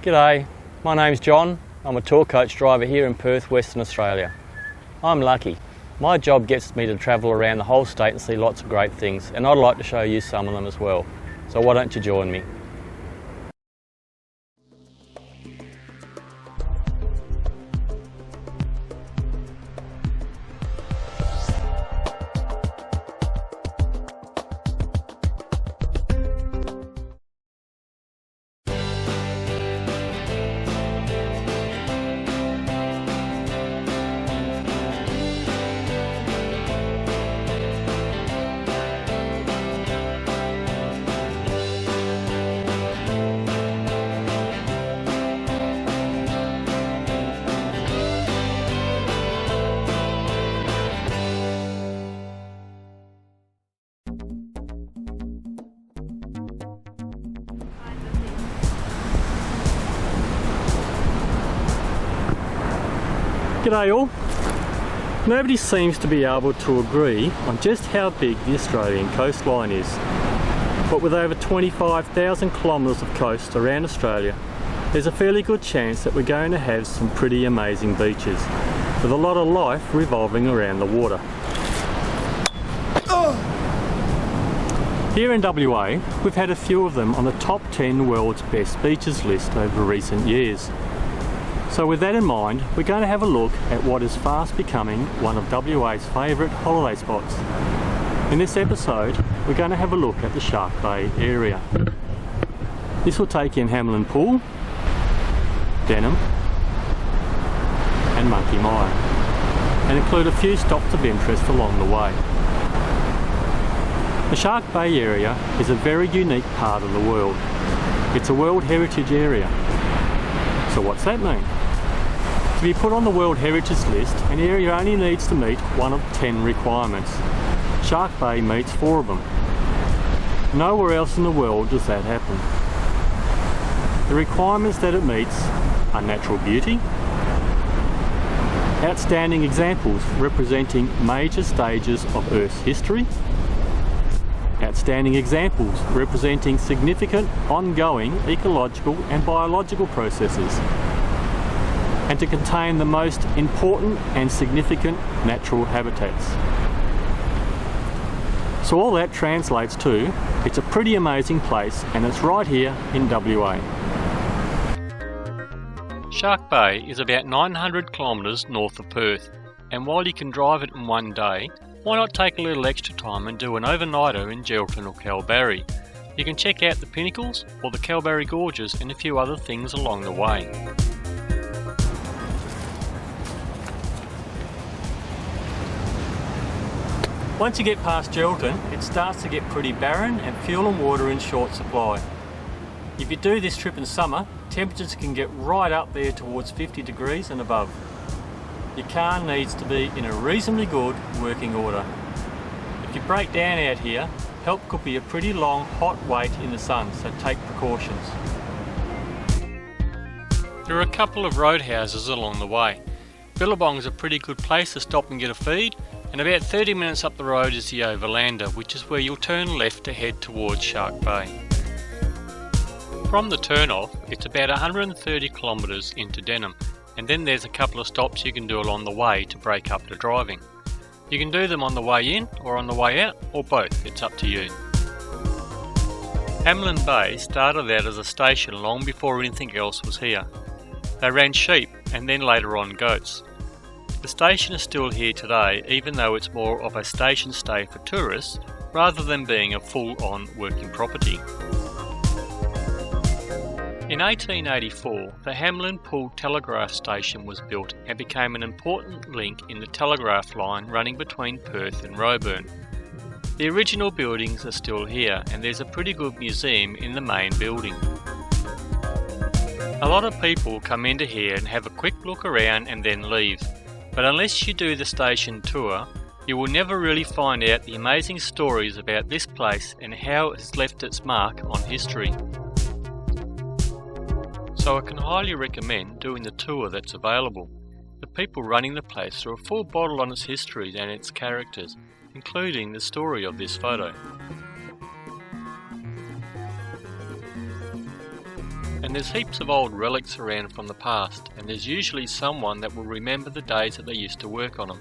G'day, my name's John. I'm a tour coach driver here in Perth, Western Australia. I'm lucky. My job gets me to travel around the whole state and see lots of great things, and I'd like to show you some of them as well. So why don't you join me? G'day all. Nobody seems to be able to agree on just how big the Australian coastline is. But with over 25,000 kilometres of coast around Australia, there's a fairly good chance that we're going to have some pretty amazing beaches, with a lot of life revolving around the water. Here in WA, we've had a few of them on the top 10 world's best beaches list over recent years. So with that in mind, we're going to have a look at what is fast becoming one of WA's favourite holiday spots. In this episode, we're going to have a look at the Shark Bay area. This will take in Hamelin Pool, Denim and Monkey Mire, and include a few stops of interest along the way. The Shark Bay area is a very unique part of the world. It's a World Heritage Area. So what's that mean? To be put on the World Heritage list, an area only needs to meet one of 10 requirements. Shark Bay meets 4 of them. Nowhere else in the world does that happen. The requirements that it meets are natural beauty, outstanding examples representing major stages of Earth's history, outstanding examples representing significant ongoing ecological and biological processes, and to contain the most important and significant natural habitats. So all that translates to, it's a pretty amazing place, and it's right here in WA. Shark Bay is about 900 kilometres north of Perth, and while you can drive it in one day, why not take a little extra time and do an overnighter in Geraldton or Kalbarri? You can check out the pinnacles or the Kalbarri Gorges and a few other things along the way. Once you get past Geraldton, it starts to get pretty barren and fuel and water in short supply. If you do this trip in summer, temperatures can get right up there towards 50 degrees and above. Your car needs to be in a reasonably good working order. If you break down out here, help could be a pretty long hot wait in the sun, so take precautions. There are a couple of roadhouses along the way. Billabong is a pretty good place to stop and get a feed, and about 30 minutes up the road is the Overlander, which is where you'll turn left to head towards Shark Bay. From the turn-off, it's about 130 kilometres into Denim, and then there's a couple of stops you can do along the way to break up the driving. You can do them on the way in or on the way out, or both, it's up to you. Hamelin Bay started out as a station long before anything else was here. They ran sheep and then later on goats. The station is still here today, even though it's more of a station stay for tourists rather than being a full-on working property. In 1884, the Hamelin Pool Telegraph Station was built and became an important link in the telegraph line running between Perth and Roebourne. The original buildings are still here, and there's a pretty good museum in the main building. A lot of people come into here and have a quick look around and then leave. But unless you do the station tour, you will never really find out the amazing stories about this place and how it has left its mark on history. So I can highly recommend doing the tour that's available. The people running the place are a full bottle on its history and its characters, including the story of this photo. And and there's heaps of old relics around from the past, and there's usually someone that will remember the days that they used to work on them.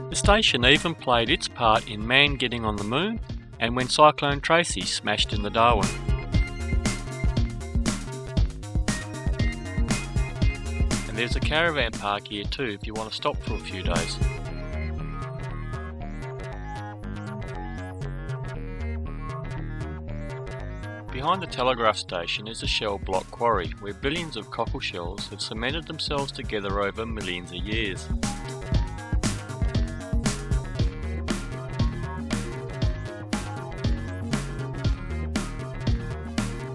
The station even played its part in man getting on the moon and when Cyclone Tracy smashed in the Darwin. And there's a caravan park here too if you want to stop for a few days. Behind the telegraph station is a shell block quarry where billions of cockle shells have cemented themselves together over millions of years.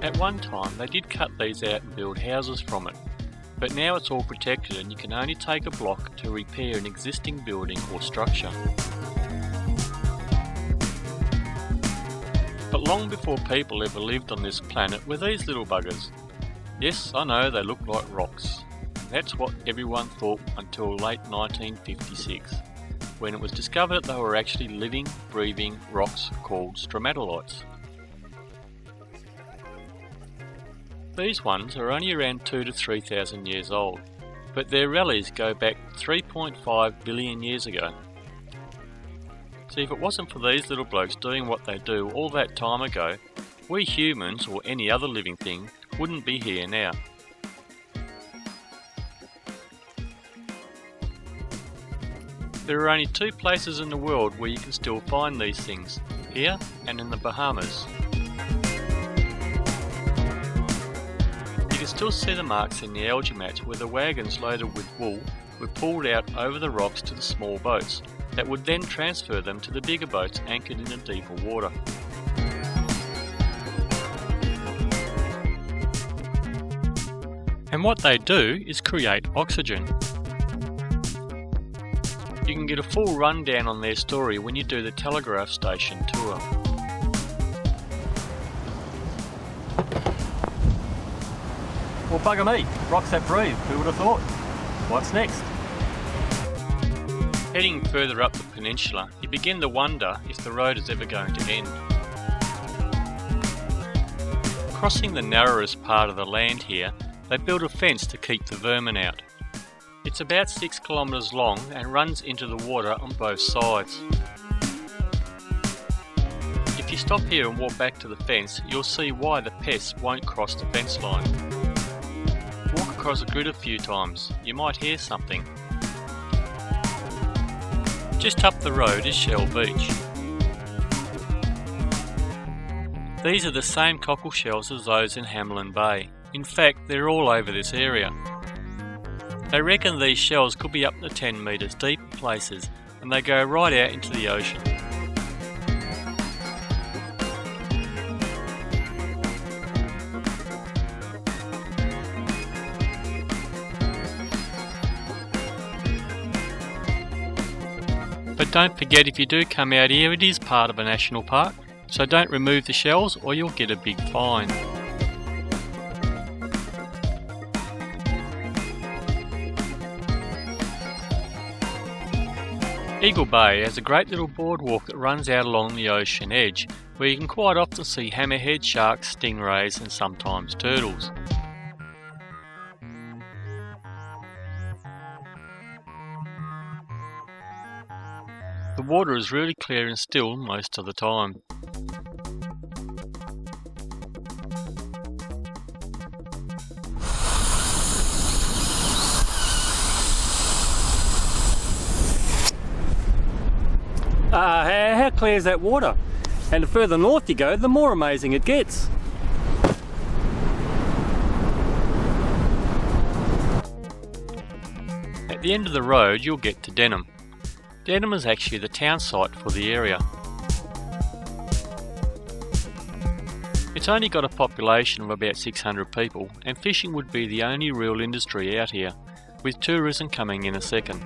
At one time they did cut these out and build houses from it, but now it's all protected and you can only take a block to repair an existing building or structure. But long before people ever lived on this planet were these little buggers. Yes, I know they look like rocks. That's what everyone thought until late 1956, when it was discovered that they were actually living, breathing rocks called stromatolites. These ones are only around 2,000 to 3,000 years old, but their relics go back 3.5 billion years ago. See, if it wasn't for these little blokes doing what they do all that time ago, we humans, or any other living thing, wouldn't be here now. There are only two places in the world where you can still find these things, here and in the Bahamas. You can still see the marks in the algae mats where the wagons loaded with wool were pulled out over the rocks to the small boats that would then transfer them to the bigger boats anchored in the deeper water. And what they do is create oxygen. You can get a full rundown on their story when you do the telegraph station tour. Well, bugger me, rocks that breathe, who would have thought? What's next? Heading further up the peninsula, you begin to wonder if the road is ever going to end. Crossing the narrowest part of the land here, they built a fence to keep the vermin out. It's about 6 kilometres long and runs into the water on both sides. If you stop here and walk back to the fence, you'll see why the pests won't cross the fence line. Walk across the grid a few times, you might hear something. Just up the road is Shell Beach. These are the same cockle shells as those in Hamelin Bay. In fact, they're all over this area. They reckon these shells could be up to 10 metres deep in places, and they go right out into the ocean. But don't forget, if you do come out here, it is part of a national park, so don't remove the shells or you'll get a big fine. Eagle Bay has a great little boardwalk that runs out along the ocean edge, where you can quite often see hammerhead sharks, stingrays and sometimes turtles. The water is really clear and still most of the time. How clear is that water? And the further north you go, the more amazing it gets. At the end of the road you'll get to Denim. Denim is actually the town site for the area. It's only got a population of about 600 people, and fishing would be the only real industry out here, with tourism coming in a second.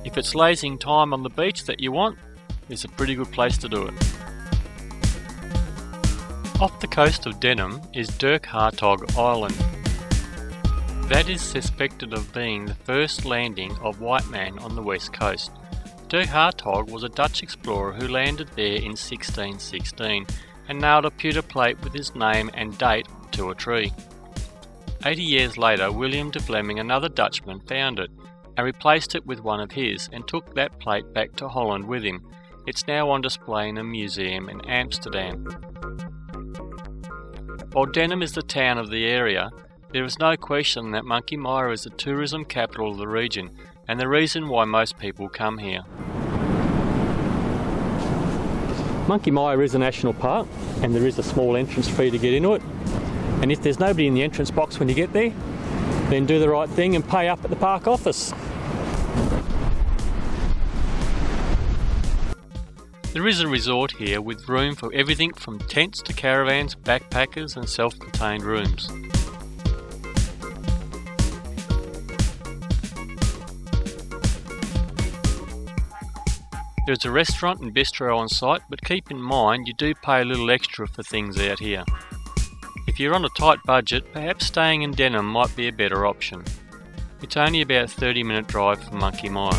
If it's lazing time on the beach that you want, it's a pretty good place to do it. Off the coast of Denim is Dirk Hartog Island. That is suspected of being the first landing of white man on the west coast, De Hartog was a Dutch explorer who landed there in 1616 and nailed a pewter plate with his name and date to a tree. 80 years later, William de Vlaming, another Dutchman, found it and replaced it with one of his and took that plate back to Holland with him. It's now on display in a museum in Amsterdam. While Denim is the town of the area, there is no question that Monkey Mia is the tourism capital of the region and the reason why most people come here. Monkey Mia is a national park and there is a small entrance fee to get into it. And if there's nobody in the entrance box when you get there, then do the right thing and pay up at the park office. There is a resort here with room for everything from tents to caravans, backpackers and self-contained rooms. There's a restaurant and bistro on site, but keep in mind you do pay a little extra for things out here. If you're on a tight budget, perhaps staying in Denim might be a better option. It's only about a 30-minute drive from Monkey Mia.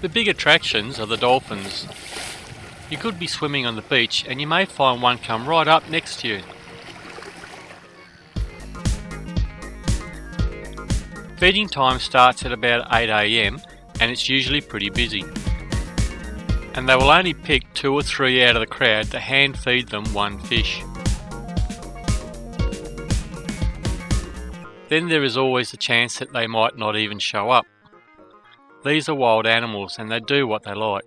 The big attractions are the dolphins. You could be swimming on the beach and you may find one come right up next to you. Feeding time starts at about 8 AM and it's usually pretty busy. And they will only pick 2 or 3 out of the crowd to hand feed them one fish. Then there is always the chance that they might not even show up. These are wild animals and they do what they like.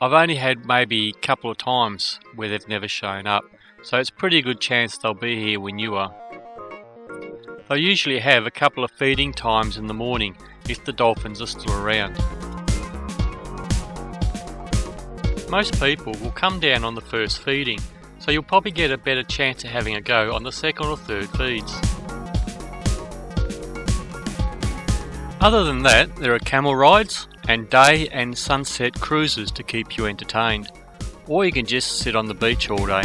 I've only had maybe a couple of times where they've never shown up, so it's a pretty good chance they'll be here when you are. They'll usually have a couple of feeding times in the morning if the dolphins are still around. Most people will come down on the first feeding, so you'll probably get a better chance of having a go on the second or third feeds. Other than that, there are camel rides and day and sunset cruises to keep you entertained, or you can just sit on the beach all day.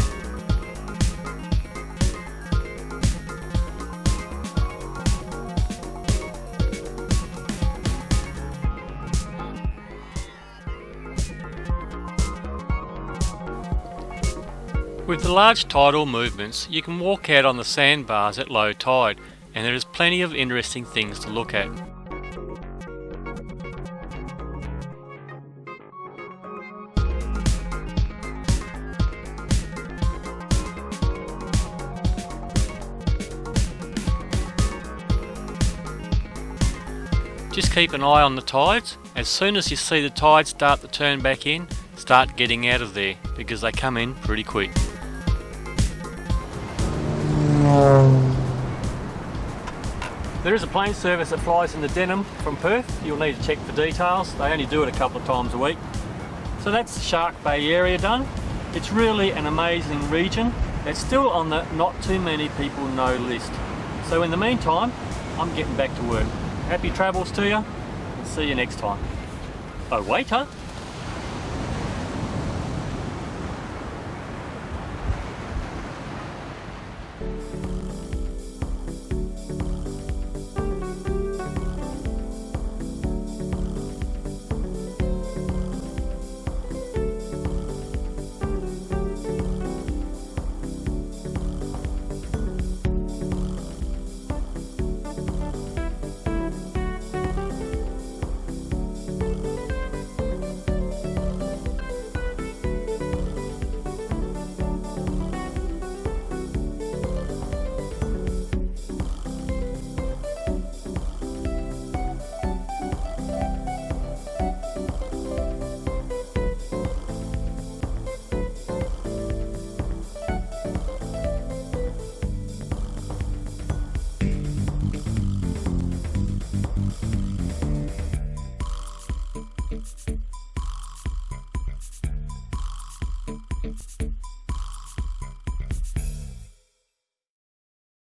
With the large tidal movements, you can walk out on the sandbars at low tide, and there is plenty of interesting things to look at. Just keep an eye on the tides. As soon as you see the tides start to turn back in, start getting out of there because they come in pretty quick. There is a plane service that flies into Denim from Perth. You'll need to check for details. They only do it a couple of times a week. So that's Shark Bay area done. It's really an amazing region. It's still on the not too many people know list. So in the meantime, I'm getting back to work. Happy travels to you, and see you next time. Oh wait, huh?